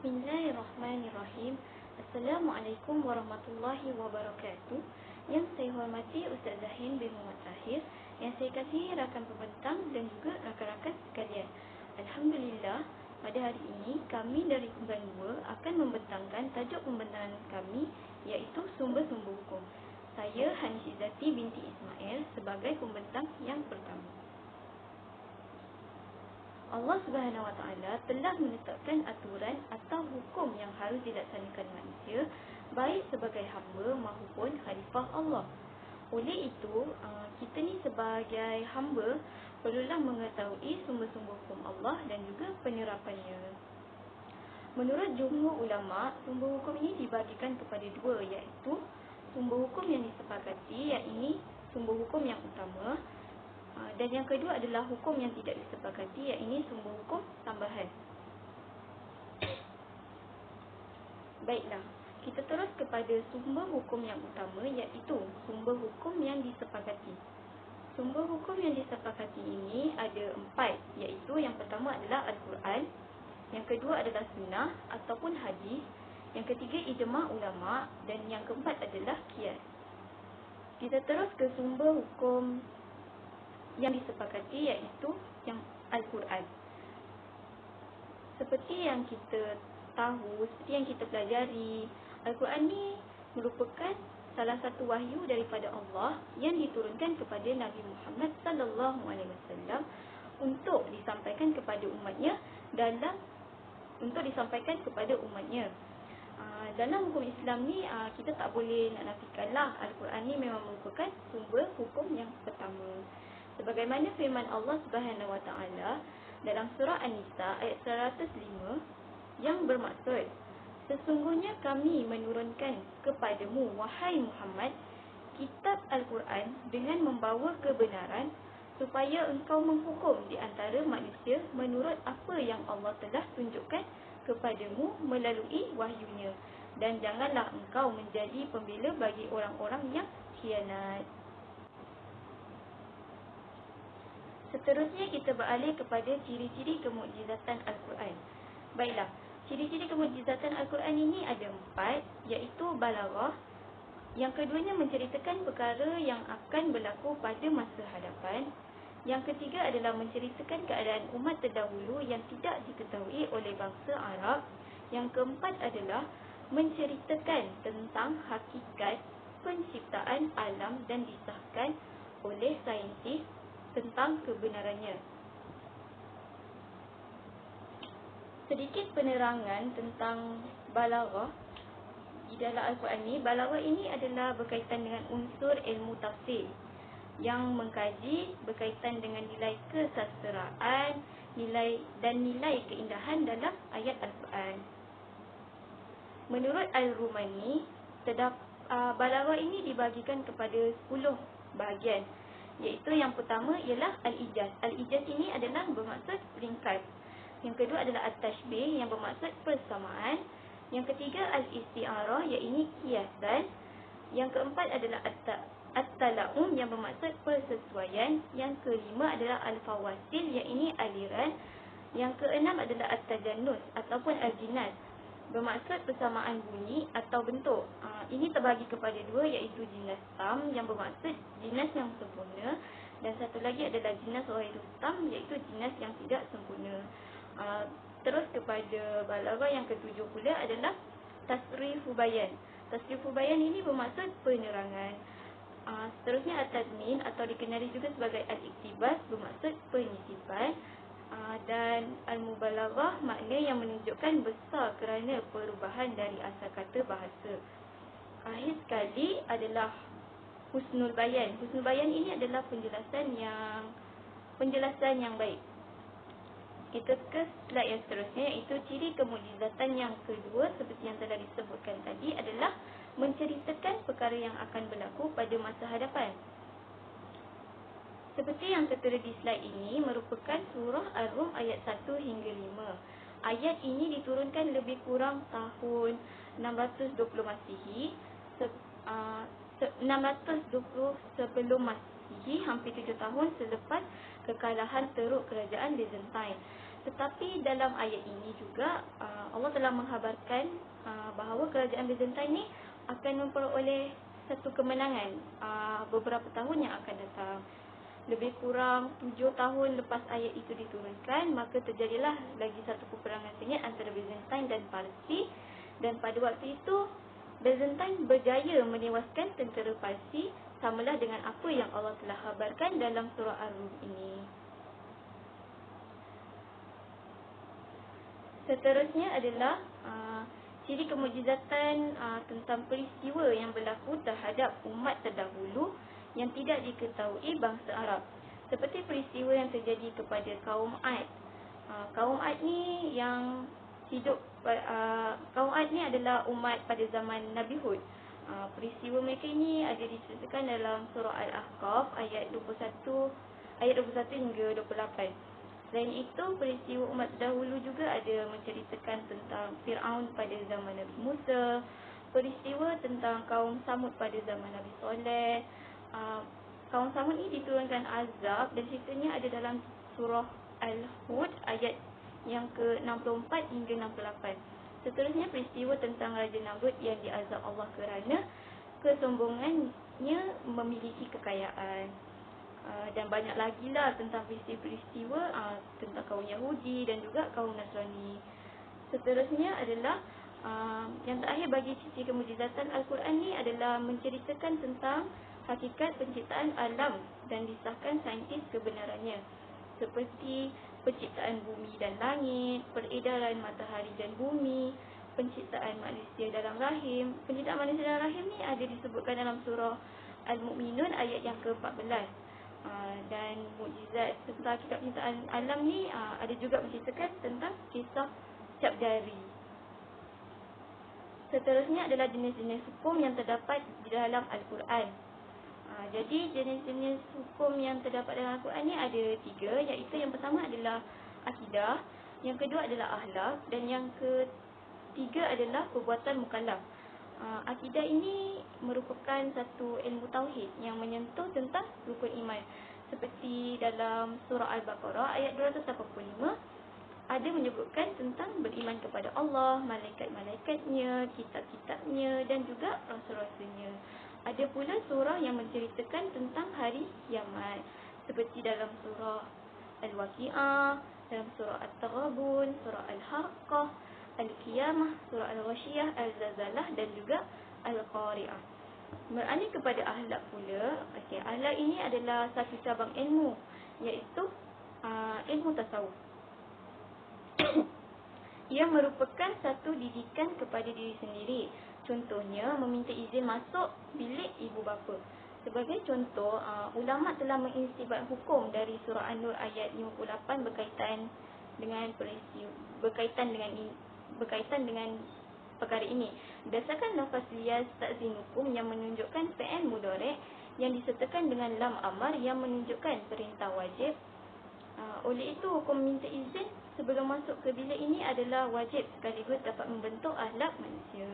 Bismillahirrahmanirrahim. Assalamualaikum warahmatullahi wabarakatuh. Yang saya hormati Ustaz Zahin bin Muhammad Tahir, yang saya kasihi rakan pembentang dan juga rakan-rakan sekalian. Alhamdulillah, pada hari ini kami dari Kumpulan 2 akan membentangkan tajuk pembentangan kami, iaitu sumber-sumber hukum. Saya Hanis Izzati binti Ismail sebagai pembentang yang pertama. Allah Subhanahu Wa Taala telah menetapkan aturan atau hukum yang harus dilaksanakan manusia, baik sebagai hamba maupun khalifah Allah. Oleh itu, kita ni sebagai hamba perlulah mengetahui sumber-sumber hukum Allah dan juga penerapannya. Menurut jumhur ulama, sumber hukum ini dibahagikan kepada dua, iaitu sumber hukum yang disepakati, iaitu sumber hukum yang utama, dan yang kedua adalah hukum yang tidak disepakati, iaitu sumber hukum tambahan. Baiklah, kita terus kepada sumber hukum yang utama, iaitu sumber hukum yang disepakati. Sumber hukum yang disepakati ini ada 4, iaitu yang pertama adalah Al-Quran, yang kedua adalah sunnah ataupun hadis, yang ketiga ijma' ulama', dan yang keempat adalah qiyas. Kita terus ke sumber hukum yang disepakati, iaitu yang Al-Quran. Seperti yang kita tahu, seperti yang kita pelajari, Al-Quran ni merupakan salah satu wahyu daripada Allah yang diturunkan kepada Nabi Muhammad SAW untuk disampaikan kepada umatnya dalam hukum Islam ni, kita tak boleh nak nafikanlah Al-Quran ni memang merupakan sumber hukum yang pertama. Sebagaimana firman Allah Subhanahu Wa Taala dalam surah An-Nisa ayat 105 yang bermaksud, sesungguhnya kami menurunkan kepadamu wahai Muhammad kitab Al-Quran dengan membawa kebenaran supaya engkau menghukum di antara manusia menurut apa yang Allah telah tunjukkan kepadamu melalui wahyunya, dan janganlah engkau menjadi pembela bagi orang-orang yang khianat. Seterusnya kita beralih kepada ciri-ciri kemukjizatan Al-Quran. Baiklah, ciri-ciri kemukjizatan Al-Quran ini ada 4, iaitu balaghah. Yang keduanya menceritakan perkara yang akan berlaku pada masa hadapan. Yang ketiga adalah menceritakan keadaan umat terdahulu yang tidak diketahui oleh bangsa Arab. Yang keempat adalah menceritakan tentang hakikat penciptaan alam dan disahkan oleh saintis tentang kebenarannya. Sedikit penerangan tentang balaghah di dalam Al-Quran ini. Balaghah ini adalah berkaitan dengan unsur ilmu tafsir yang mengkaji berkaitan dengan nilai kesastraan, nilai keindahan dalam ayat Al-Quran. Menurut Al-Rumani, balaghah ini dibahagikan kepada 10 bahagian, iaitu yang pertama ialah Al-Ijaz. Al-Ijaz ini adalah bermaksud ringkas. Yang kedua adalah At-Tashbih yang bermaksud persamaan. Yang ketiga Al-Isti'arah iaitu kiasan. Yang keempat adalah At-Tala'um yang bermaksud persesuaian. Yang kelima adalah Al-Fawasil iaitu aliran. Yang keenam adalah At-Tajannus ataupun Al-Jinas, bermaksud persamaan bunyi atau bentuk. Ini terbagi kepada 2, iaitu jinas tam yang bermaksud jinas yang sempurna, dan satu lagi adalah jinas ghairus tam, iaitu jinas yang tidak sempurna. Terus kepada balaghah yang ketujuh pula adalah tasrifu bayan. Tasrifu bayan ini bermaksud penerangan. Seterusnya at-tadmin atau dikenali juga sebagai al-iktibas, bermaksud penyisipan. Dan al-mubalaghah makna yang menunjukkan besar kerana perubahan dari asal kata bahasa. Akhir sekali adalah husnul bayan. Husnul bayan ini adalah penjelasan yang baik. Kita ke slide yang seterusnya, iaitu ciri kemukjizatan yang kedua seperti yang telah disebutkan tadi adalah menceritakan perkara yang akan berlaku pada masa hadapan. Seperti yang tertera di slide ini merupakan surah Ar-Rum ayat 1 hingga 5. Ayat ini diturunkan lebih kurang tahun 620 Masihi, 620 sebelum Masihi, hampir 7 tahun selepas kekalahan teruk kerajaan Byzantine. Tetapi dalam ayat ini juga Allah telah menghabarkan bahawa kerajaan Byzantine ini akan memperoleh satu kemenangan beberapa tahun yang akan datang. Lebih kurang 7 tahun lepas ayat itu diturunkan, maka terjadilah lagi satu peperangan sengit antara Byzantine dan Parsi. Dan pada waktu itu Byzantine berjaya menewaskan tentera Parsi, samalah dengan apa yang Allah telah habarkan dalam surah Ar-Rum ini. Seterusnya adalah ciri kemujizatan tentang peristiwa yang berlaku terhadap umat terdahulu yang tidak diketahui bangsa Arab. Seperti peristiwa yang terjadi kepada kaum Ad. Kaum Ad ni yang hidup, kaum Ad ni adalah umat pada zaman Nabi Hud. Peristiwa mereka ini ada diceritakan dalam surah Al-Ahqaf ayat 21 hingga 28. Selain itu, peristiwa umat terdahulu juga ada menceritakan tentang Fir'aun pada zaman Nabi Musa, peristiwa tentang kaum Samud pada zaman Nabi Soleh. Kaum Samud ini diturunkan azab dan ceritanya ada dalam surah Al-Hud ayat yang ke-64 hingga 68. Seterusnya peristiwa tentang Raja Namrud yang diazab Allah kerana kesombongannya memiliki kekayaan. Dan banyak lagi lah tentang peristiwa-peristiwa tentang kaum Yahudi dan juga kaum Nasrani. Seterusnya adalah yang terakhir bagi sisi kemujizatan Al-Quran ni adalah menceritakan tentang hakikat penciptaan alam dan disahkan saintis kebenarannya, seperti penciptaan bumi dan langit, peredaran matahari dan bumi, penciptaan manusia dalam rahim. Penciptaan manusia dalam rahim ni ada disebutkan dalam surah Al-Mu'minun ayat yang ke-14. Dan mukjizat tentang kitab penciptaan alam ni ada juga menceritakan tentang kisah cap jari. Seterusnya adalah jenis-jenis hukum yang terdapat di dalam Al-Quran. Jadi jenis-jenis hukum yang terdapat dalam Al-Quran ni ada 3, iaitu yang pertama adalah akidah, yang kedua adalah akhlak dan yang ketiga adalah perbuatan mukallaf. Akidah ini merupakan satu ilmu tauhid yang menyentuh tentang rukun iman. Seperti dalam surah Al-Baqarah ayat 285 ada menyebutkan tentang beriman kepada Allah, malaikat-malaikatnya, kitab-kitabnya dan juga rasul-rasulnya. Ada pula surah yang menceritakan tentang hari kiamat, seperti dalam surah Al-Waqi'ah, dalam surah At-Taghabun, surah Al-Haqqah, Al-Qiyamah, surah Al-Ghashiyah, Al-Zalzalah dan juga Al-Qari'ah. Beralih kepada akhlak pula, akhlak ini adalah satu cabang ilmu, iaitu ilmu tasawuf. Ia merupakan satu didikan kepada diri sendiri. Contohnya, meminta izin masuk bilik ibu bapa. Sebagai contoh, ulama telah mengistinbat hukum dari surah An-Nur ayat 58 berkaitan dengan perkara ini. Berdasarkan lafaz yasta'zinukum yang menunjukkan fi'il mudhari' yang disertakan dengan lam amar yang menunjukkan perintah wajib. Oleh itu, hukum minta izin sebelum masuk ke bilik ini adalah wajib sekaligus dapat membentuk akhlak manusia.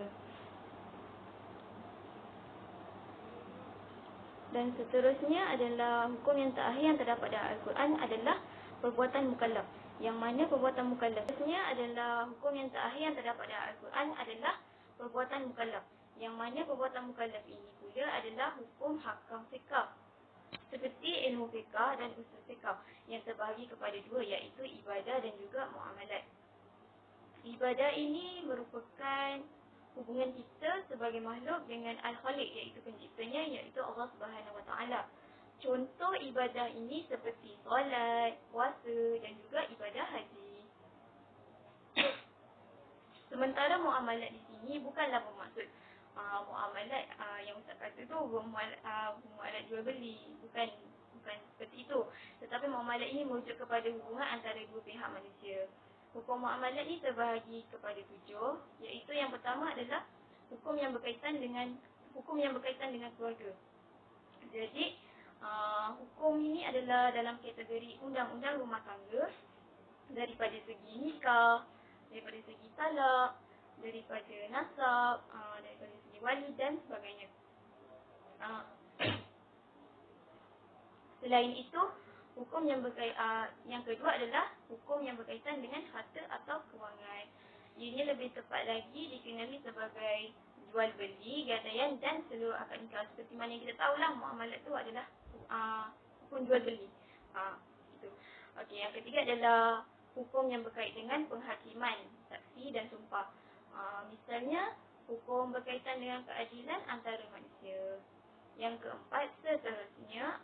Dan seterusnya adalah hukum yang terakhir yang terdapat dalam Al-Quran adalah perbuatan mukallaf. Yang mana perbuatan mukallaf? Seterusnya adalah hukum yang terakhir yang terdapat dalam Al-Quran adalah perbuatan mukallaf. Yang mana perbuatan mukallaf ini pula adalah hukum hakam fiqh. Seperti ilmu fiqh dan usul fiqh yang terbahagi kepada dua, iaitu ibadah dan juga muamalat. Ibadah ini merupakan hubungan kita sebagai makhluk dengan Al-Khaliq, iaitu penciptanya, iaitu Allah Subhanahu Wa Taala. Contoh ibadah ini seperti solat, puasa dan juga ibadah haji. Sementara muamalat di sini bukanlah bermaksud muamalat yang Ustaz kata tu muamalat jual beli, bukan seperti itu. Tetapi muamalat ini merujuk kepada hubungan antara dua pihak manusia. Hukum muamalat ini terbahagi kepada 7, iaitu yang pertama adalah hukum yang berkaitan dengan keluarga. Jadi hukum ini adalah dalam kategori undang-undang rumah tangga, daripada segi nikah, daripada segi talak, daripada nasab, daripada segi wali dan sebagainya. Selain itu, Yang kedua adalah hukum yang berkaitan dengan harta atau kewangan. Ini lebih tepat lagi dikenali sebagai jual beli, gadaian dan seluruh akad nikah. Seperti mana yang kita tahulah, muamalat itu adalah hukum jual beli. Itu. Okey, yang ketiga adalah hukum yang berkaitan dengan penghakiman, saksi dan sumpah. Misalnya hukum berkaitan dengan keadilan antara manusia. Yang keempat seterusnya,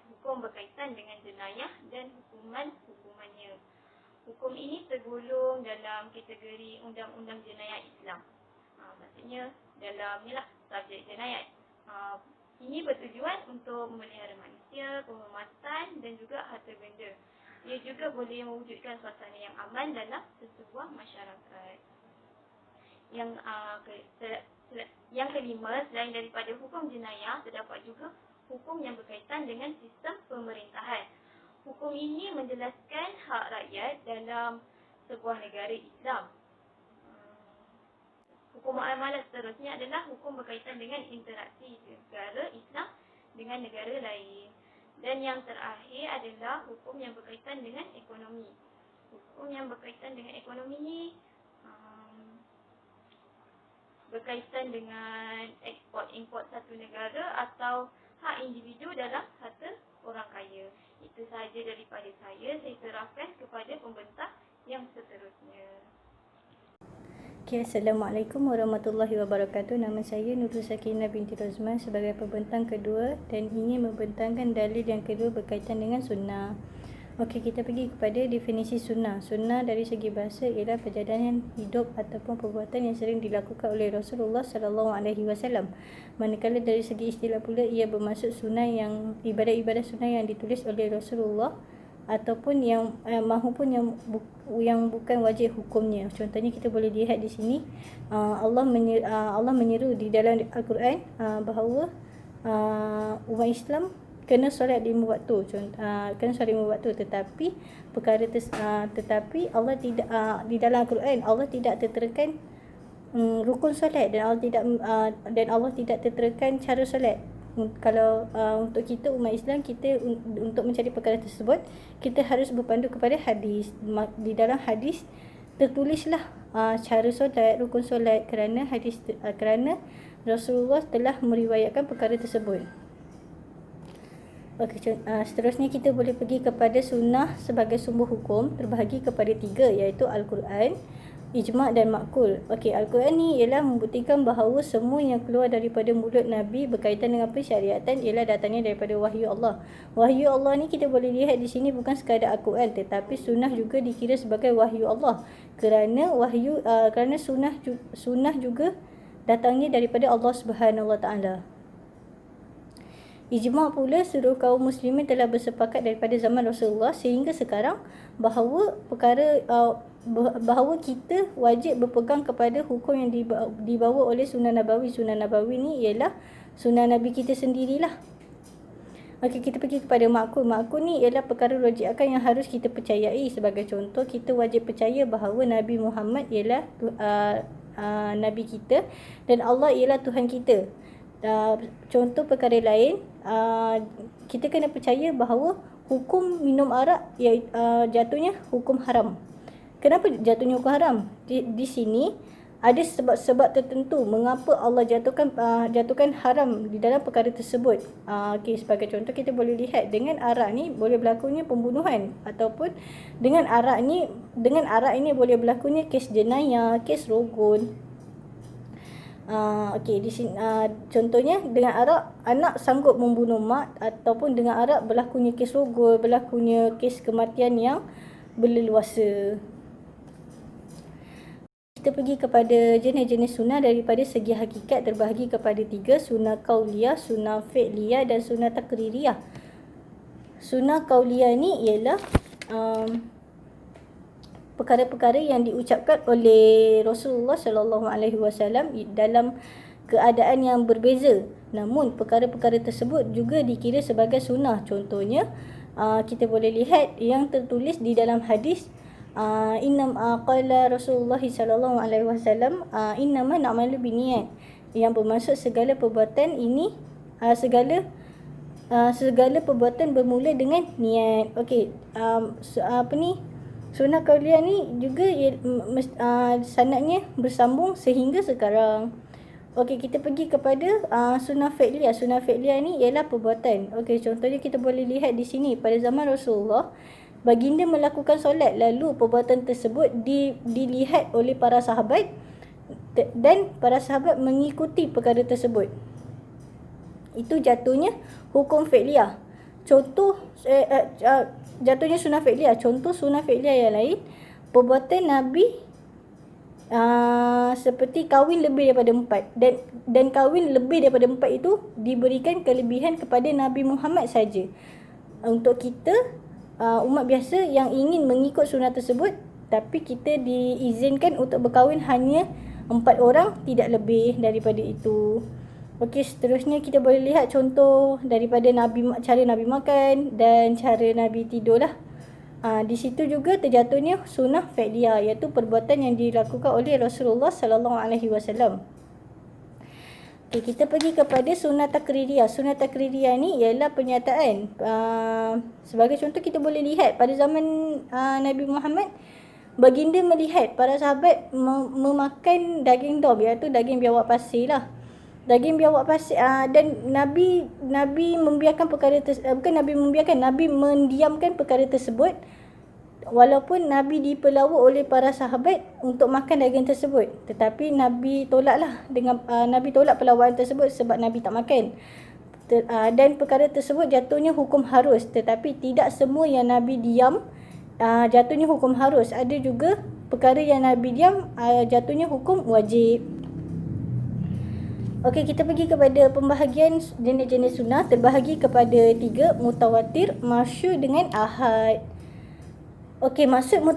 hukum berkaitan dengan jenayah dan hukumannya. Hukum ini tergolong dalam kategori undang-undang jenayah Islam. Maksudnya dalam subjek jenayah. Ini bertujuan untuk memelihara manusia, penghormatan dan juga harta benda. Ia juga boleh mewujudkan suasana yang aman dalam sesebuah masyarakat. Yang kelima, selain daripada hukum jenayah, terdapat juga hukum yang berkaitan dengan sistem pemerintahan. Hukum ini menjelaskan hak rakyat dalam sebuah negara Islam. Hukum muamalat seterusnya adalah hukum berkaitan dengan interaksi negara Islam dengan negara lain. Dan yang terakhir adalah hukum yang berkaitan dengan ekonomi. Hukum yang berkaitan dengan ekonomi ini berkaitan dengan ekspor-import satu negara atau hak individu dalam harta orang kaya. Itu sahaja daripada saya serahkan kepada pembentang yang seterusnya. Assalamualaikum warahmatullahi wabarakatuh. Nama saya Nurul Sakinah binti Rozman sebagai pembentang kedua dan ingin membentangkan dalil yang kedua berkaitan dengan sunnah. Kita pergi kepada definisi sunnah. Sunnah dari segi bahasa ialah perjalanan hidup ataupun perbuatan yang sering dilakukan oleh Rasulullah SAW. Manakala dari segi istilah pula, ia bermaksud sunnah yang ibadat-ibadat sunnah yang ditulis oleh Rasulullah ataupun yang bukan wajib hukumnya. Contohnya kita boleh lihat di sini, Allah menyeru di dalam Al-Quran bahawa umat Islam kena solat 5 waktu. Tetapi tetapi Allah tidak di dalam Al-Quran Allah tidak terterakan rukun solat dan Allah tidak terterakan cara solat. Kalau untuk kita umat Islam, kita untuk mencari perkara tersebut, kita harus berpandu kepada hadis. Di dalam hadis tertulislah cara solat, rukun solat, kerana Rasulullah telah meriwayatkan perkara tersebut. Seterusnya kita boleh pergi kepada sunnah sebagai sumber hukum, terbahagi kepada 3, iaitu Al-Quran, ijma' dan makul. Al-Quran ni ialah membuktikan bahawa semua yang keluar daripada mulut Nabi berkaitan dengan persyariatan ialah datangnya daripada wahyu Allah. Wahyu Allah ni kita boleh lihat di sini bukan sekadar Al-Quran, tetapi sunnah juga dikira sebagai wahyu Allah. Kerana sunnah juga datangnya daripada Allah Subhanahu Wa Taala. Ijma' pula, seluruh kaum muslimin telah bersepakat daripada zaman Rasulullah sehingga sekarang bahawa kita wajib berpegang kepada hukum yang dibawa oleh sunnah Nabawi. Sunnah Nabawi ni ialah sunnah Nabi kita sendirilah. Kita pergi kepada makul. Makul ni ialah perkara rujukan yang harus kita percayai. Sebagai contoh, kita wajib percaya bahawa Nabi Muhammad ialah Nabi kita dan Allah ialah Tuhan kita. Contoh perkara lain, kita kena percaya bahawa hukum minum arak jatuhnya hukum haram. Kenapa jatuhnya hukum haram? Di sini ada sebab-sebab tertentu mengapa Allah jatuhkan haram di dalam perkara tersebut. Sebagai contoh, kita boleh lihat dengan arak ni boleh berlakunya pembunuhan, ataupun dengan arak ini boleh berlakunya kes jenayah, kes rogun. Di sini contohnya, dengan arak anak sanggup membunuh mak, ataupun dengan arak berlakunya kes rogol, berlakunya kes kematian yang berleluasa. Kita pergi kepada jenis-jenis sunnah daripada segi hakikat, terbahagi kepada 3, sunnah qauliyah, sunnah fi'liyah dan sunnah taqririyah. Sunnah qauliyah ni ialah perkara-perkara yang diucapkan oleh Rasulullah SAW dalam keadaan yang berbeza. Namun perkara-perkara tersebut juga dikira sebagai sunnah. Contohnya, kita boleh lihat yang tertulis di dalam hadis, qala Rasulullah SAW, innama na'malu binniyat, yang bermaksud segala perbuatan ini, segala segala perbuatan bermula dengan niat. Okey, sunnah qauliyah ni juga sanadnya bersambung sehingga sekarang. Okey, kita pergi kepada sunnah fi'liyah. Sunnah fi'liyah ni ialah perbuatan. Okey, contohnya kita boleh lihat di sini pada zaman Rasulullah, baginda melakukan solat, lalu perbuatan tersebut dilihat oleh para sahabat dan para sahabat mengikuti perkara tersebut. Itu jatuhnya hukum fi'liyah. Contoh jatuhnya sunnah fi'liyah. Contoh sunnah fi'liyah yang lain, perbuatan Nabi seperti kahwin lebih daripada 4, dan kahwin lebih daripada 4 itu diberikan kelebihan kepada Nabi Muhammad saja. Untuk kita umat biasa yang ingin mengikut sunnah tersebut, tapi kita diizinkan untuk berkahwin hanya 4 orang, tidak lebih daripada itu. Okey, seterusnya kita boleh lihat contoh daripada cara Nabi makan dan cara Nabi tidur lah. Di situ juga terjatuhnya sunnah fi'liyah, iaitu perbuatan yang dilakukan oleh Rasulullah sallallahu alaihi wasallam. Okay, kita pergi kepada sunnah takririyah. Sunnah takririyah ni ialah pernyataan. Sebagai contoh, kita boleh lihat pada zaman Nabi Muhammad, baginda melihat para sahabat memakan daging dom, iaitu daging biawak pasir lah. Daging biawak pasir, dan Nabi membiarkan perkara Nabi mendiamkan perkara tersebut, walaupun Nabi dipelawa oleh para sahabat untuk makan daging tersebut. Tetapi Nabi tolaklah Nabi tolak pelawaan tersebut sebab Nabi tak makan. Dan perkara tersebut jatuhnya hukum harus, tetapi tidak semua yang Nabi diam jatuhnya hukum harus. Ada juga perkara yang Nabi diam jatuhnya hukum wajib. Okey, kita pergi kepada pembahagian jenis-jenis sunnah. Terbahagi kepada 3, mutawatir, masyhur dengan ahad. Okey, maksud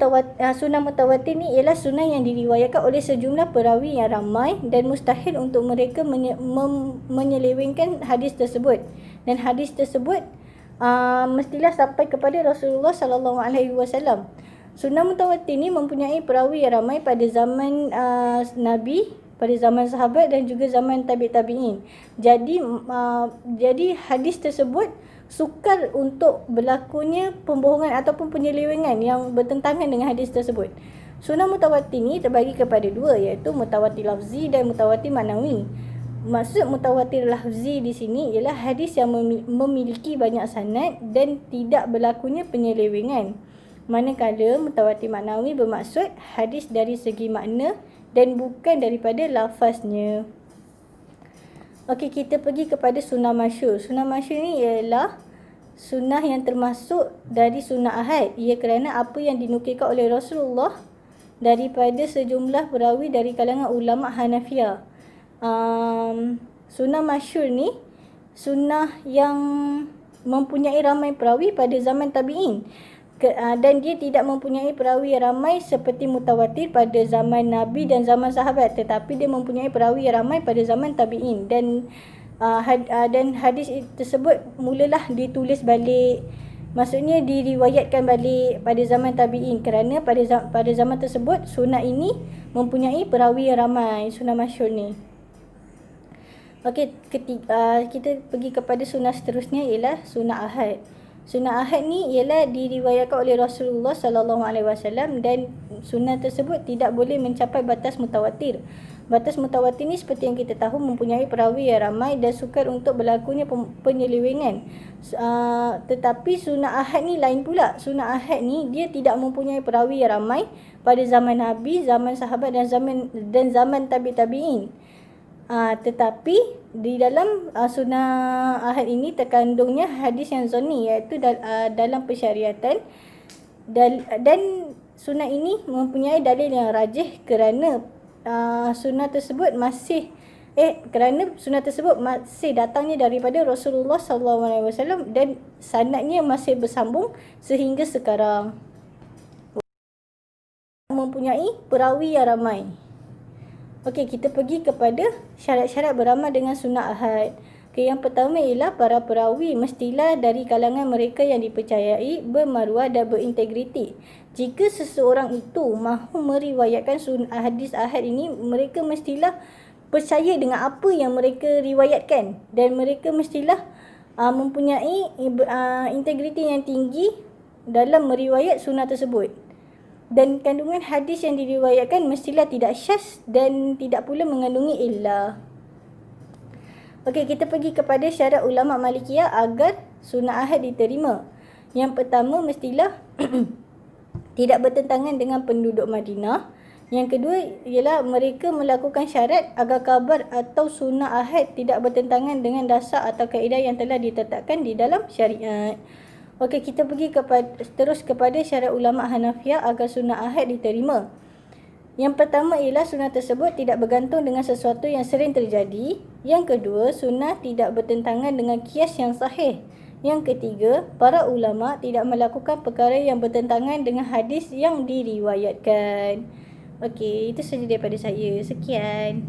sunnah mutawatir ni ialah sunnah yang diriwayatkan oleh sejumlah perawi yang ramai dan mustahil untuk mereka menyelewengkan hadis tersebut. Dan hadis tersebut mestilah sampai kepada Rasulullah sallallahu alaihi wasallam. Sunnah mutawatir ni mempunyai perawi yang ramai pada zaman Nabi, pada zaman sahabat dan juga zaman tabi'in. Jadi hadis tersebut sukar untuk berlakunya pembohongan ataupun penyelewengan yang bertentangan dengan hadis tersebut. Sunnah mutawatir ni terbagi kepada 2, iaitu mutawatir lafzi dan mutawatir ma'nawi. Maksud mutawatir lafzi di sini ialah hadis yang memiliki banyak sanad dan tidak berlakunya penyelewengan. Manakala mutawatir ma'nawi bermaksud hadis dari segi makna dan bukan daripada lafaznya. Okey, kita pergi kepada sunnah masyhur. Sunnah masyhur ni ialah sunnah yang termasuk dari sunnah ahad. Ia kerana apa yang dinukilkan oleh Rasulullah daripada sejumlah perawi dari kalangan ulama Hanafiyah. Sunnah masyhur ni sunnah yang mempunyai ramai perawi pada zaman tabi'in. Dan dia tidak mempunyai perawi yang ramai seperti mutawatir pada zaman Nabi dan zaman sahabat, tetapi dia mempunyai perawi yang ramai pada zaman tabi'in. Dan hadis tersebut mulalah ditulis balik, maksudnya diriwayatkan balik pada zaman tabi'in, kerana pada zaman tersebut sunnah ini mempunyai perawi yang ramai, sunnah masyhur ni. Okey, kita pergi kepada sunnah seterusnya ialah sunnah ahad. Sunnah ahad ni ialah diriwayatkan oleh Rasulullah sallallahu alaihi wasallam dan sunnah tersebut tidak boleh mencapai batas mutawatir. Batas mutawatir ni seperti yang kita tahu mempunyai perawi yang ramai dan sukar untuk berlakunya penyelewengan. Tetapi sunnah ahad ni lain pula. Sunnah ahad ni dia tidak mempunyai perawi yang ramai pada zaman Nabi, zaman sahabat dan zaman tabi'in. Tetapi di dalam sunnah ahad ini terkandungnya hadis yang zonni, iaitu dalam persyariatan, dan sunnah ini mempunyai dalil yang rajih kerana sunnah tersebut masih datangnya daripada Rasulullah sallallahu alaihi wasallam dan sanadnya masih bersambung sehingga sekarang, mempunyai perawi yang ramai. Okey, kita pergi kepada syarat-syarat beramal dengan sunnah ahad. Okay, yang pertama ialah para perawi mestilah dari kalangan mereka yang dipercayai, bermaruah dan berintegriti. Jika seseorang itu mahu meriwayatkan hadis ahad ini, mereka mestilah percaya dengan apa yang mereka riwayatkan dan mereka mestilah mempunyai integriti yang tinggi dalam meriwayat sunnah tersebut. Dan kandungan hadis yang diriwayatkan mestilah tidak syaz dan tidak pula mengandungi illah. Okey, kita pergi kepada syarat ulama Malikiyah agar sunnah ahad diterima. Yang pertama, mestilah tidak bertentangan dengan penduduk Madinah. Yang kedua ialah mereka melakukan syarat agar khabar atau sunnah ahad tidak bertentangan dengan dasar atau kaedah yang telah ditetapkan di dalam syariat. Okey, kita pergi terus kepada syarat ulama Hanafiyah agar sunnah ahad diterima. Yang pertama ialah sunnah tersebut tidak bergantung dengan sesuatu yang sering terjadi. Yang kedua, sunnah tidak bertentangan dengan qiyas yang sahih. Yang ketiga, para ulama tidak melakukan perkara yang bertentangan dengan hadis yang diriwayatkan. Okey, itu sahaja daripada saya. Sekian.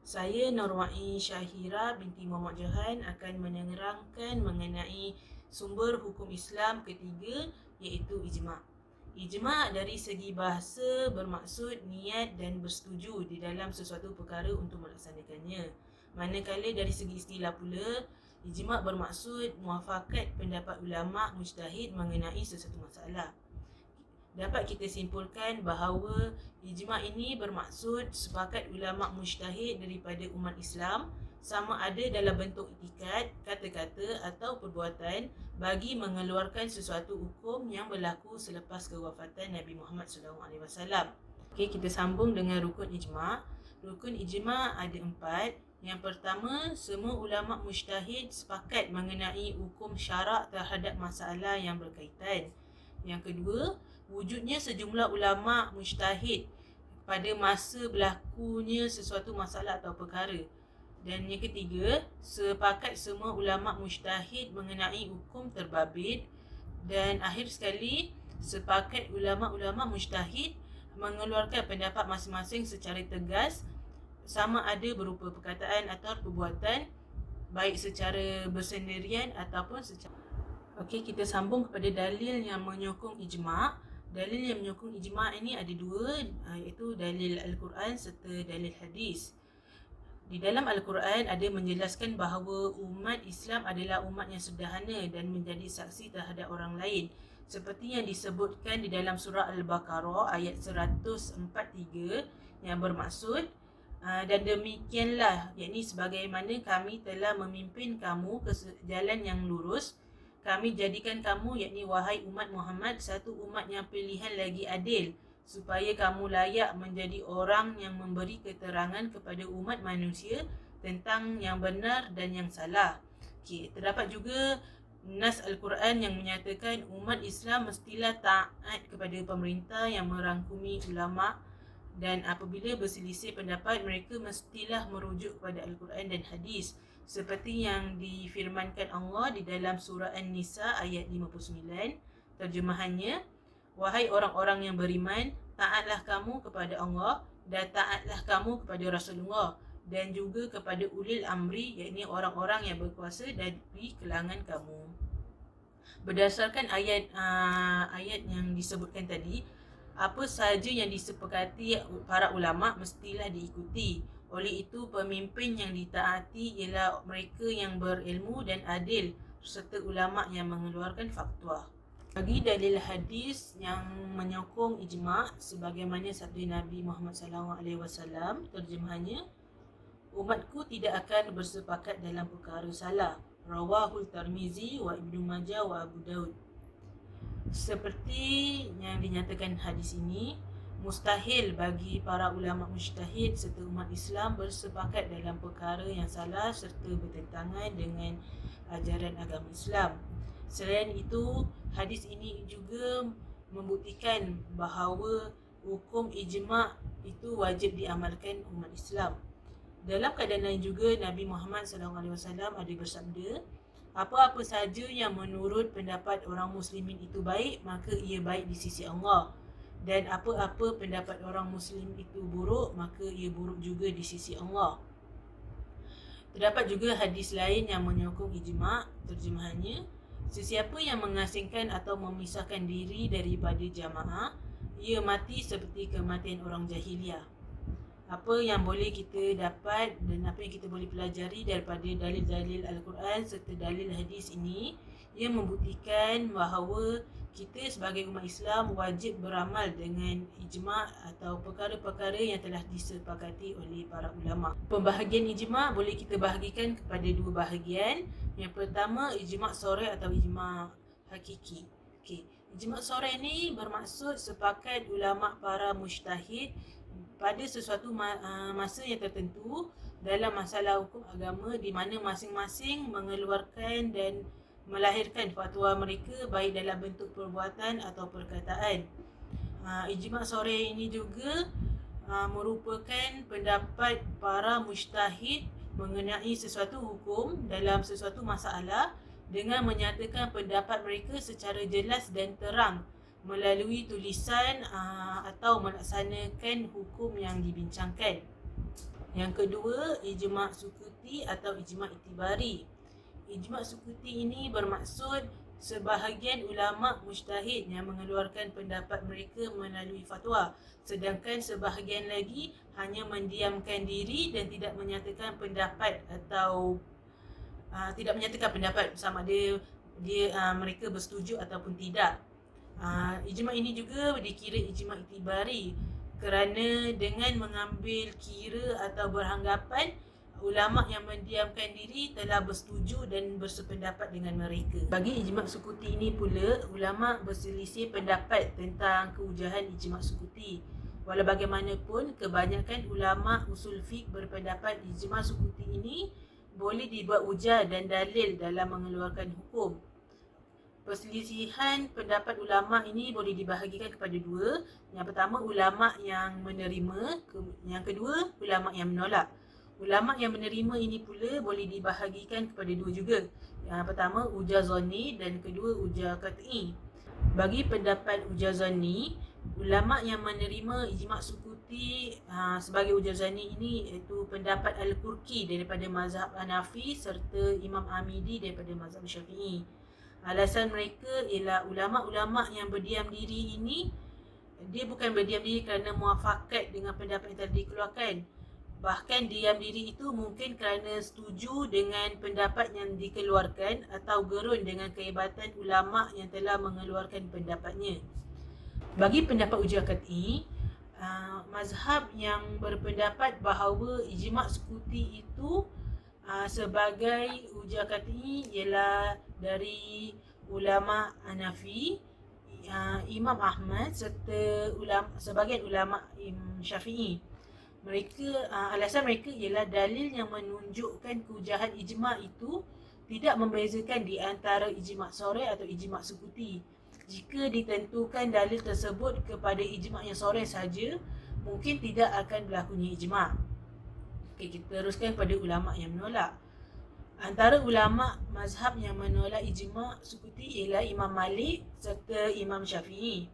Saya Norwai Syahira binti Muhammad Jahan akan menerangkan mengenai sumber hukum Islam ketiga, iaitu ijma'. Ijma' dari segi bahasa bermaksud niat dan bersetuju di dalam sesuatu perkara untuk melaksanakannya. Manakala dari segi istilah pula, ijma' bermaksud muafakat pendapat ulama' mujtahid mengenai sesuatu masalah. Dapat kita simpulkan bahawa ijma' ini bermaksud sepakat ulama' mujtahid daripada umat Islam sama ada dalam bentuk itikad, kata-kata atau perbuatan bagi mengeluarkan sesuatu hukum yang berlaku selepas kewafatan Nabi Muhammad SAW. Okey, kita sambung dengan rukun ijma'. Rukun ijma' ada 4. Yang pertama, semua ulama' mujtahid sepakat mengenai hukum syarak terhadap masalah yang berkaitan. Yang kedua, wujudnya sejumlah ulama' mujtahid pada masa berlakunya sesuatu masalah atau perkara. Dan yang ketiga, sepakat semua ulama' mujtahid mengenai hukum terbabit. Dan akhir sekali, sepakat ulama' mujtahid mengeluarkan pendapat masing-masing secara tegas, sama ada berupa perkataan atau perbuatan, baik secara bersendirian ataupun secara... Okey, kita sambung kepada dalil yang menyokong ijma'. Dalil yang menyokong ijma' ini ada 2, iaitu dalil Al-Quran serta dalil hadis. Di dalam Al-Quran ada menjelaskan bahawa umat Islam adalah umat yang sederhana dan menjadi saksi terhadap orang lain, seperti yang disebutkan di dalam surah Al-Baqarah ayat 143 yang bermaksud dan demikianlah, yakni sebagaimana kami telah memimpin kamu ke jalan yang lurus, kami jadikan kamu, yakni wahai umat Muhammad, satu umat yang pilihan lagi adil, supaya kamu layak menjadi orang yang memberi keterangan kepada umat manusia tentang yang benar dan yang salah. Okay, terdapat juga nas Al-Quran yang menyatakan umat Islam mestilah taat kepada pemerintah yang merangkumi ulama', dan apabila berselisih pendapat mereka mestilah merujuk kepada Al-Quran dan hadis, seperti yang difirmankan Allah di dalam surah An-Nisa ayat 59. Terjemahannya, wahai orang-orang yang beriman, taatlah kamu kepada Allah dan taatlah kamu kepada Rasulullah dan juga kepada ulil amri, yakni orang-orang yang berkuasa dari kalangan kamu. Berdasarkan ayat yang disebutkan tadi, apa sahaja yang disepakati para ulama mestilah diikuti. Oleh itu, pemimpin yang ditaati ialah mereka yang berilmu dan adil serta ulama yang mengeluarkan fatwa. Bagi dalil hadis yang menyokong ijma', sebagaimana sabda Nabi Muhammad SAW, terjemahannya, umatku tidak akan bersepakat dalam perkara salah. Rawahul Tirmizi wa Ibnu Majah wa Abu Daud. Seperti yang dinyatakan hadis ini, mustahil bagi para ulama mujtahid serta umat Islam bersepakat dalam perkara yang salah serta bertentangan dengan ajaran agama Islam. Selain itu, hadis ini juga membuktikan bahawa hukum ijma' itu wajib diamalkan umat Islam. Dalam keadaan lain juga, Nabi Muhammad SAW ada bersabda, apa-apa saja yang menurut pendapat orang muslimin itu baik, maka ia baik di sisi Allah. Dan apa-apa pendapat orang muslim itu buruk, maka ia buruk juga di sisi Allah. Terdapat juga hadis lain yang menyokong ijma', terjemahannya, sesiapa yang mengasingkan atau memisahkan diri daripada jamaah, ia mati seperti kematian orang jahiliah. apa yang boleh kita dapat dan apa yang kita boleh pelajari daripada dalil-dalil Al-Quran serta dalil hadis ini, ia membuktikan bahawa kita sebagai umat Islam wajib beramal dengan ijma' atau perkara-perkara yang telah disepakati oleh para ulama'. Pembahagian ijma' boleh kita bahagikan kepada dua bahagian. Yang pertama, ijma' shar'i atau ijma' hakiki. Ijma' shar'i ni bermaksud sepakat ulama' para mujtahid pada sesuatu masa yang tertentu dalam masalah hukum agama, di mana masing-masing mengeluarkan dan melahirkan fatwa mereka baik dalam bentuk perbuatan atau perkataan. Ijma' shar'i ini juga merupakan pendapat para mujtahid mengenai sesuatu hukum dalam sesuatu masalah dengan menyatakan pendapat mereka secara jelas dan terang melalui tulisan atau melaksanakan hukum yang dibincangkan. Yang kedua, ijma' sukuti atau ijma' itibari. Ijma' sukuti ini bermaksud sebahagian ulama' mujtahid yang mengeluarkan pendapat mereka melalui fatwa, sedangkan sebahagian lagi hanya mendiamkan diri dan tidak menyatakan pendapat atau tidak menyatakan pendapat sama ada mereka bersetuju ataupun tidak. Ijma' ini juga dikira ijma' itibari kerana dengan mengambil kira atau beranggapan ulama' yang mendiamkan diri telah bersetuju dan bersependapat dengan mereka. Bagi ijma' sukuti ini pula, ulama' berselisih pendapat tentang keujahan ijma' sukuti. Walau bagaimanapun, kebanyakan ulama' usul fiqh berpendapat ijma' sukuti ini boleh dibuat hujah dan dalil dalam mengeluarkan hukum. Perselisihan pendapat ulama' ini boleh dibahagikan kepada dua. Yang pertama, ulama' yang menerima. Yang kedua, ulama' yang menolak. Ulama' yang menerima ini pula boleh dibahagikan kepada dua juga. Yang pertama, hujah zanni dan kedua, hujah qat'i. Bagi pendapat hujah zanni, ulama' yang menerima ijma' sukuti sebagai hujah zanni ini iaitu pendapat Al-Qurki daripada mazhab Hanafi serta Imam Amidi daripada mazhab Syafi'i. Alasan mereka ialah ulama'-ulama' yang berdiam diri ini, dia bukan berdiam diri kerana muafakat dengan pendapat yang telah dikeluarkan. Bahkan diam diri itu mungkin kerana setuju dengan pendapat yang dikeluarkan atau gerun dengan kehebatan ulama' yang telah mengeluarkan pendapatnya. Bagi pendapat hujah qat'i, mazhab yang berpendapat bahawa ijma' sukuti itu sebagai hujah qat'i ialah dari ulama' Hanafi, Imam Ahmad serta sebahagian ulama' Syafi'i. Alasan mereka ialah dalil yang menunjukkan kehujahan ijma' itu tidak membezakan di antara ijma' shar'i atau ijma' sukuti. Jika ditentukan dalil tersebut kepada ijma' yang shar'i saja, mungkin tidak akan berlakunya ijma'. Kita teruskan pada ulama' yang menolak. Antara ulama' mazhab yang menolak ijma' sukuti ialah Imam Malik serta Imam Syafi'i.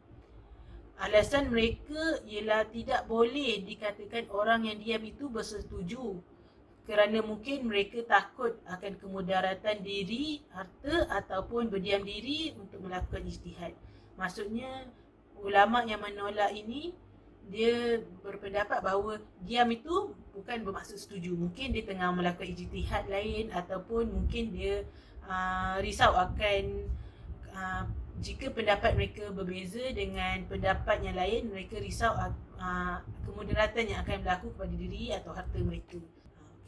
Alasan mereka ialah tidak boleh dikatakan orang yang diam itu bersetuju kerana mungkin mereka takut akan kemudaratan diri, harta ataupun berdiam diri untuk melakukan ijtihad. Maksudnya ulama' yang menolak ini dia berpendapat bahawa diam itu bukan bermaksud setuju. Mungkin dia tengah melakukan ijtihad lain ataupun mungkin dia risau akan jika pendapat mereka berbeza dengan pendapat yang lain, mereka risau kemudaratan yang akan berlaku kepada diri atau harta mereka.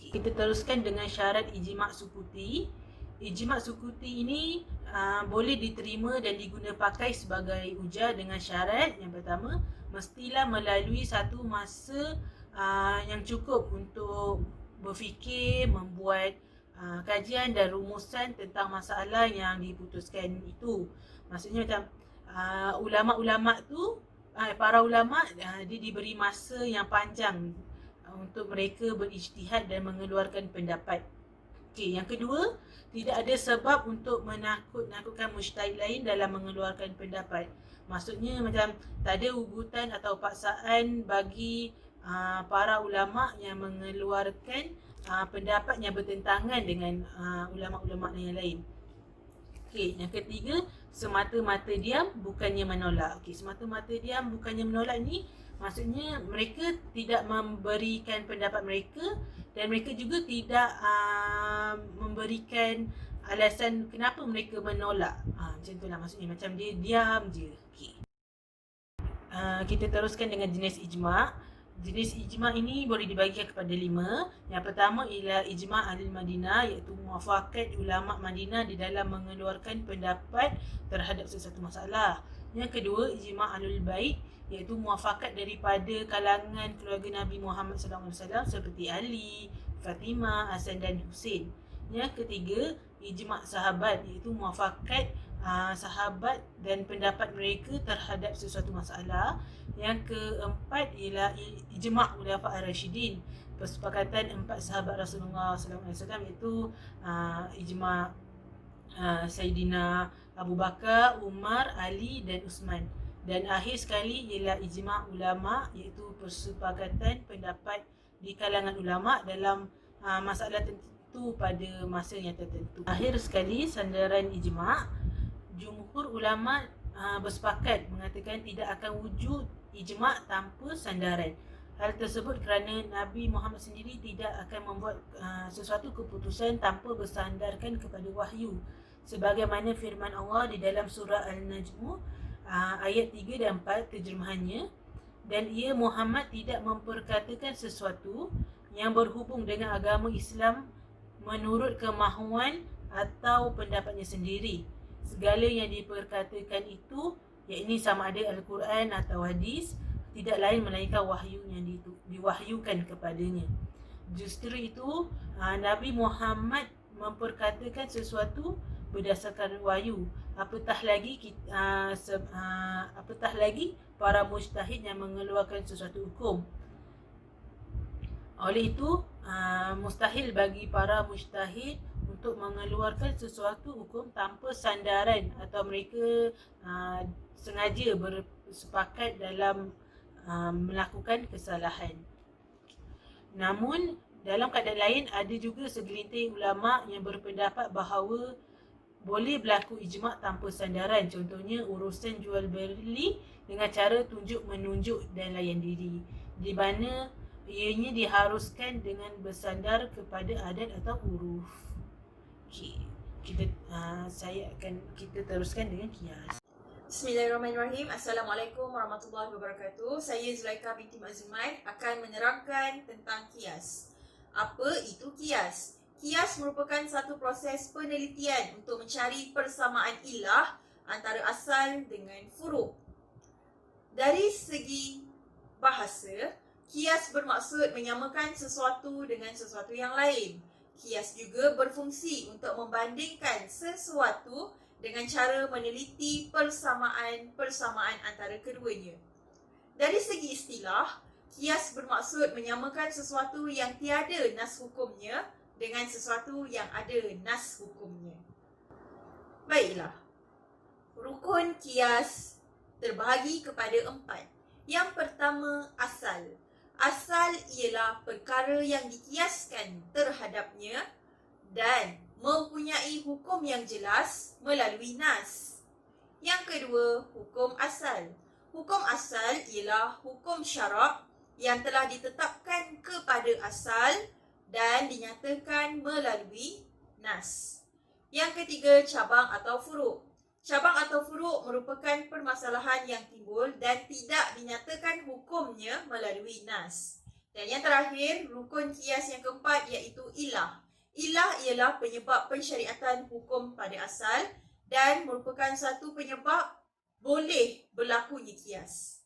Kita teruskan dengan syarat ijma' sukuti. Ijma' sukuti ini boleh diterima dan diguna pakai sebagai hujah dengan syarat yang pertama, mestilah melalui satu masa yang cukup untuk berfikir, membuat kajian dan rumusan tentang masalah yang diputuskan itu. Maksudnya macam ulama'-ulama' tu, para ulama' dia diberi masa yang panjang untuk mereka berijtihad dan mengeluarkan pendapat. Yang kedua, tidak ada sebab untuk menakut-nakutkan mujtahid lain dalam mengeluarkan pendapat. Maksudnya macam tak ada ugutan atau paksaan bagi para ulama' yang mengeluarkan pendapat yang bertentangan dengan ulama'-ulama' yang lain. Yang ketiga, semata-mata diam bukannya menolak. Semata-mata diam bukannya menolak ni Maksudnya mereka tidak memberikan pendapat mereka dan mereka juga tidak memberikan alasan kenapa mereka menolak. Macam tu lah maksudnya, macam dia diam je. Okay. Kita teruskan dengan jenis ijma'. Jenis ijma' ini boleh dibagikan kepada 5. Yang pertama ialah ijma' ahli Madinah, iaitu muafakat ulama' Madinah di dalam mengeluarkan pendapat terhadap sesuatu masalah. Yang kedua, ijma' ahlul bait, iaitu muafakat daripada kalangan keluarga Nabi Muhammad SAW seperti Ali, Fatimah, Hasan dan Husin. Yang ketiga, ijma' sahabat, iaitu muafakat sahabat dan pendapat mereka terhadap sesuatu masalah. Yang keempat ialah ijma' Khulafa' ar-Rasyidin, persepakatan 4 sahabat Rasulullah SAW, iaitu ijma' Sayyidina Abu Bakar, Umar, Ali dan Uthman. Dan akhir sekali ialah ijma' ulama', iaitu persepakatan pendapat di kalangan ulama' dalam masalah tertentu pada masa yang tertentu. Akhir sekali, sandaran ijma'. Jumhur ulama' bersepakat mengatakan tidak akan wujud ijma' tanpa sandaran. Hal tersebut kerana Nabi Muhammad sendiri tidak akan membuat sesuatu keputusan tanpa bersandarkan kepada wahyu. Sebagaimana firman Allah di dalam surah Al-Najm ayat 3 dan 4 terjemahannya, dan ia Muhammad tidak memperkatakan sesuatu yang berhubung dengan agama Islam menurut kemahuan atau pendapatnya sendiri. Segala yang diperkatakan itu, yakni sama ada Al-Quran atau hadis, tidak lain melainkan wahyu yang diwahyukan kepadanya. Justru itu, Nabi Muhammad memperkatakan sesuatu berdasarkan wahyu. Apatah lagi para mujtahid yang mengeluarkan sesuatu hukum. Oleh itu, mustahil bagi para mujtahid untuk mengeluarkan sesuatu hukum tanpa sandaran, atau mereka sengaja bersepakat dalam melakukan kesalahan. Namun, dalam keadaan lain, ada juga segelintir ulama' yang berpendapat bahawa boleh berlaku ijma' tanpa sandaran. Contohnya, urusan jual beli dengan cara tunjuk-menunjuk dan layan diri, di mana ianya diharuskan dengan bersandar kepada adat atau uruf. Okay. Kita teruskan dengan kias. Bismillahirrahmanirrahim. Assalamualaikum warahmatullahi wabarakatuh. Saya Zulaikha binti Mak Zulmaid akan menerangkan tentang kias. Apa itu kias? Kias merupakan satu proses penelitian untuk mencari persamaan ilah antara asal dengan furuk. Dari segi bahasa, kias bermaksud menyamakan sesuatu dengan sesuatu yang lain. Kias juga berfungsi untuk membandingkan sesuatu dengan cara meneliti persamaan antara keduanya. Dari segi istilah, kias bermaksud menyamakan sesuatu yang tiada nas hukumnya dengan sesuatu yang ada nas hukumnya. Baiklah, rukun kias terbahagi kepada 4. Yang pertama, asal. Asal ialah perkara yang dikiaskan terhadapnya dan mempunyai hukum yang jelas melalui nas. Yang kedua, hukum asal. Hukum asal ialah hukum syarak yang telah ditetapkan kepada asal dan dinyatakan melalui nas. Yang ketiga, cabang atau furuk. Cabang atau furuk merupakan permasalahan yang timbul dan tidak dinyatakan hukumnya melalui nas. Dan yang terakhir, rukun kias yang keempat iaitu ilah. Ilah ialah penyebab pensyariatan hukum pada asal dan merupakan satu penyebab boleh berlakunya kias.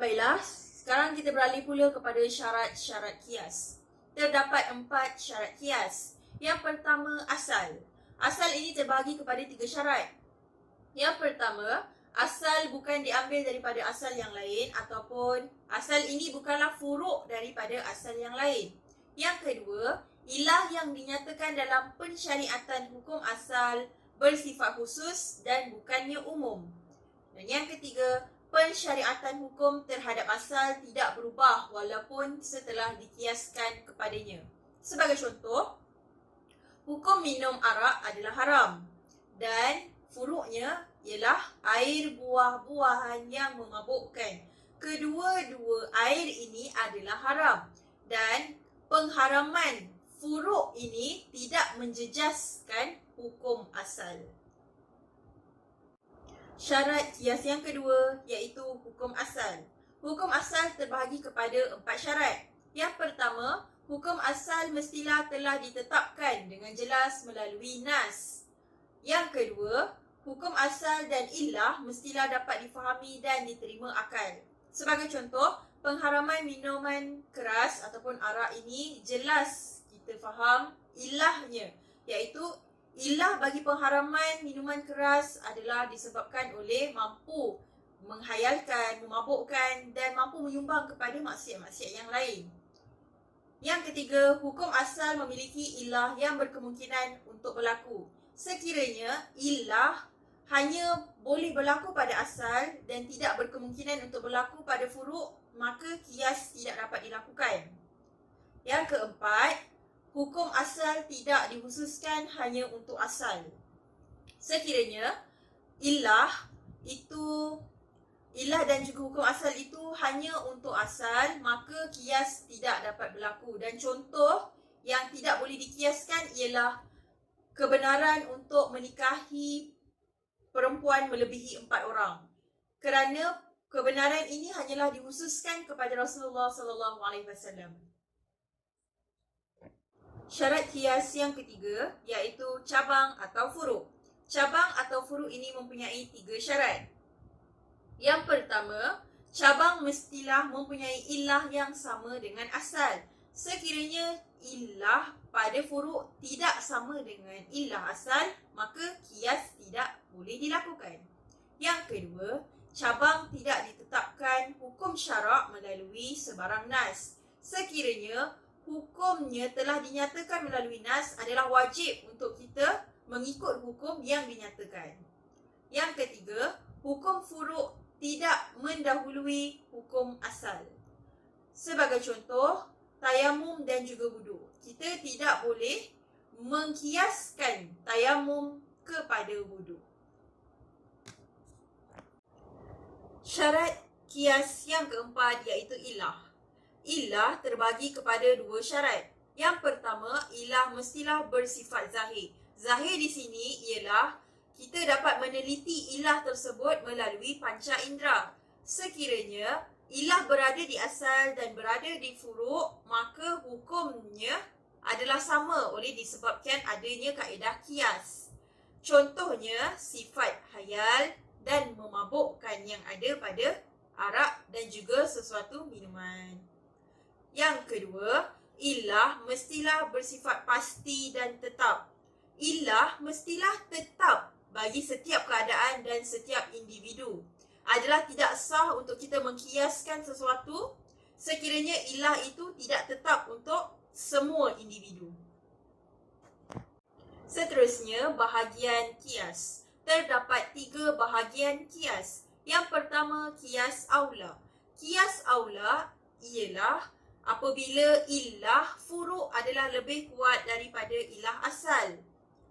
Baiklah, sekarang kita beralih pula kepada syarat-syarat kias. Terdapat 4 syarat kias. Yang pertama, asal. Asal ini terbahagi kepada 3 syarat. Yang pertama, asal bukan diambil daripada asal yang lain ataupun asal ini bukanlah furuk daripada asal yang lain. Yang kedua, ilah yang dinyatakan dalam pensyariatan hukum asal bersifat khusus dan bukannya umum. Dan yang ketiga, pensyariatan hukum terhadap asal tidak berubah walaupun setelah dikiaskan kepadanya. Sebagai contoh, hukum minum arak adalah haram dan furuknya ialah air buah-buahan yang memabukkan. Kedua-dua air ini adalah haram dan pengharaman furuk ini tidak menjejaskan hukum asal. Syarat kias yang kedua iaitu hukum asal. Hukum asal terbahagi kepada 4 syarat. Yang pertama, hukum asal mestilah telah ditetapkan dengan jelas melalui nas. Yang kedua, hukum asal dan illah mestilah dapat difahami dan diterima akal. Sebagai contoh, pengharaman minuman keras ataupun arak ini jelas kita faham illahnya, iaitu illah bagi pengharaman minuman keras adalah disebabkan oleh mampu menghayalkan, memabukkan dan mampu menyumbang kepada maksiat-maksiat yang lain. Yang ketiga, hukum asal memiliki illah yang berkemungkinan untuk berlaku. Sekiranya illah hanya boleh berlaku pada asal dan tidak berkemungkinan untuk berlaku pada furuk, maka kias tidak dapat dilakukan. Yang keempat, hukum asal tidak dikhususkan hanya untuk asal. Sekiranya illah dan juga hukum asal itu hanya untuk asal, maka kias tidak dapat berlaku. Dan contoh yang tidak boleh dikiaskan ialah kebenaran untuk menikahi perempuan melebihi 4 orang. Kerana kebenaran ini hanyalah dikhususkan kepada Rasulullah SAW. Syarat kias yang ketiga iaitu cabang atau furuk. Cabang atau furuk ini mempunyai 3 syarat. Yang pertama, cabang mestilah mempunyai illah yang sama dengan asal. Sekiranya illah pada furuk tidak sama dengan illah asal, maka kias tidak boleh dilakukan. Yang kedua, cabang tidak ditetapkan hukum syarak melalui sebarang nas. Sekiranya hukumnya telah dinyatakan melalui nas, adalah wajib untuk kita mengikut hukum yang dinyatakan. Yang ketiga, hukum furuk tidak mendahului hukum asal. Sebagai contoh, tayamum dan juga wudu. Kita tidak boleh mengkiaskan tayamum kepada wudu. Syarat kias yang keempat iaitu illah. Illah terbagi kepada 2 syarat. Yang pertama, illah mestilah bersifat zahir. Zahir di sini ialah kita dapat meneliti illah tersebut melalui panca indera. Sekiranya illah berada di asal dan berada di furuk, maka hukumnya adalah sama oleh disebabkan adanya kaedah kias. Contohnya, sifat hayal dan memabukkan yang ada pada arak dan juga sesuatu minuman. Yang kedua, illah mestilah bersifat pasti dan tetap. Illah mestilah tetap bagi setiap keadaan dan setiap individu. Adalah tidak sah untuk kita mengkiaskan sesuatu sekiranya illah itu tidak tetap untuk semua individu. Seterusnya, bahagian kias. Terdapat 3 bahagian kias. Yang pertama, kias aula. Kias aula ialah apabila illah furuk adalah lebih kuat daripada illah asal.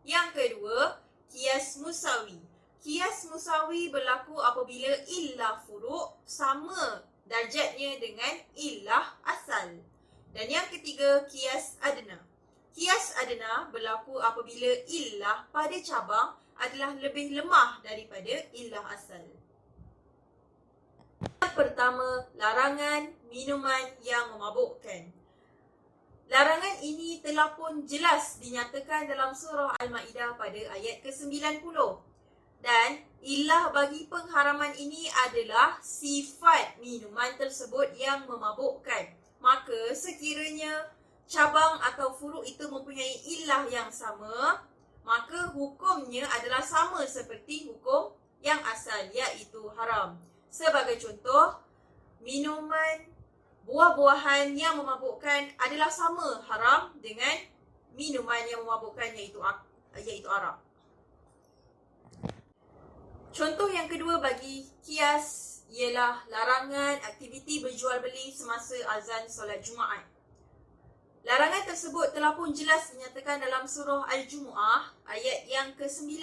Yang kedua, kias musawi. Kias musawi berlaku apabila illah furuk sama darjatnya dengan illah asal. Dan yang ketiga, kias adna. Kias adna berlaku apabila illah pada cabang adalah lebih lemah daripada illah asal. Yang pertama, larangan minuman yang memabukkan. Larangan ini telah pun jelas dinyatakan dalam surah Al-Ma'idah pada ayat ke-90. Dan illah bagi pengharaman ini adalah sifat minuman tersebut yang memabukkan. Maka sekiranya cabang atau furuk itu mempunyai illah yang sama, maka hukumnya adalah sama seperti hukum yang asal, iaitu haram. Sebagai contoh, minuman buah-buahan yang memabukkan adalah sama haram dengan minuman yang memabukkan iaitu arak. Contoh yang kedua bagi kias ialah larangan aktiviti berjual beli semasa azan solat Jumaat. Larangan tersebut telah pun jelas dinyatakan dalam surah Al-Jumu'ah ayat yang ke-9.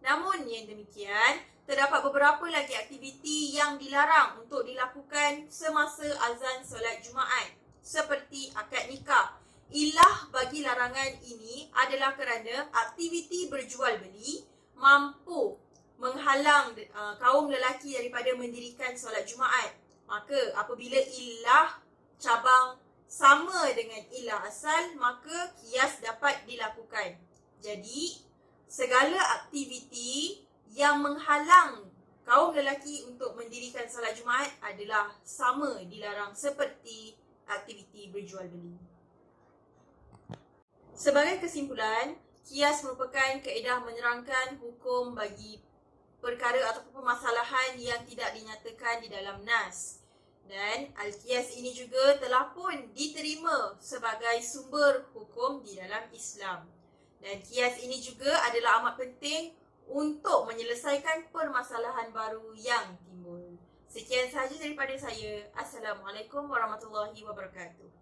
Namun yang demikian, terdapat beberapa lagi aktiviti yang dilarang untuk dilakukan semasa azan solat Jumaat seperti akad nikah. Ilah bagi larangan ini adalah kerana aktiviti berjual beli mampu menghalang kaum lelaki daripada mendirikan solat Jumaat. Maka apabila ilah cabang sama dengan ilah asal, maka qiyas dapat dilakukan. Jadi, segala aktiviti yang menghalang kaum lelaki untuk mendirikan solat Jumaat adalah sama dilarang seperti aktiviti berjual beli. Sebagai kesimpulan, qiyas merupakan kaedah menerangkan hukum bagi perkara ataupun permasalahan yang tidak dinyatakan di dalam nas. Dan al-qiyas ini juga telah pun diterima sebagai sumber hukum di dalam Islam. Dan qiyas ini juga adalah amat penting untuk menyelesaikan permasalahan baru yang timbul. Sekian sahaja daripada saya. Assalamualaikum warahmatullahi wabarakatuh.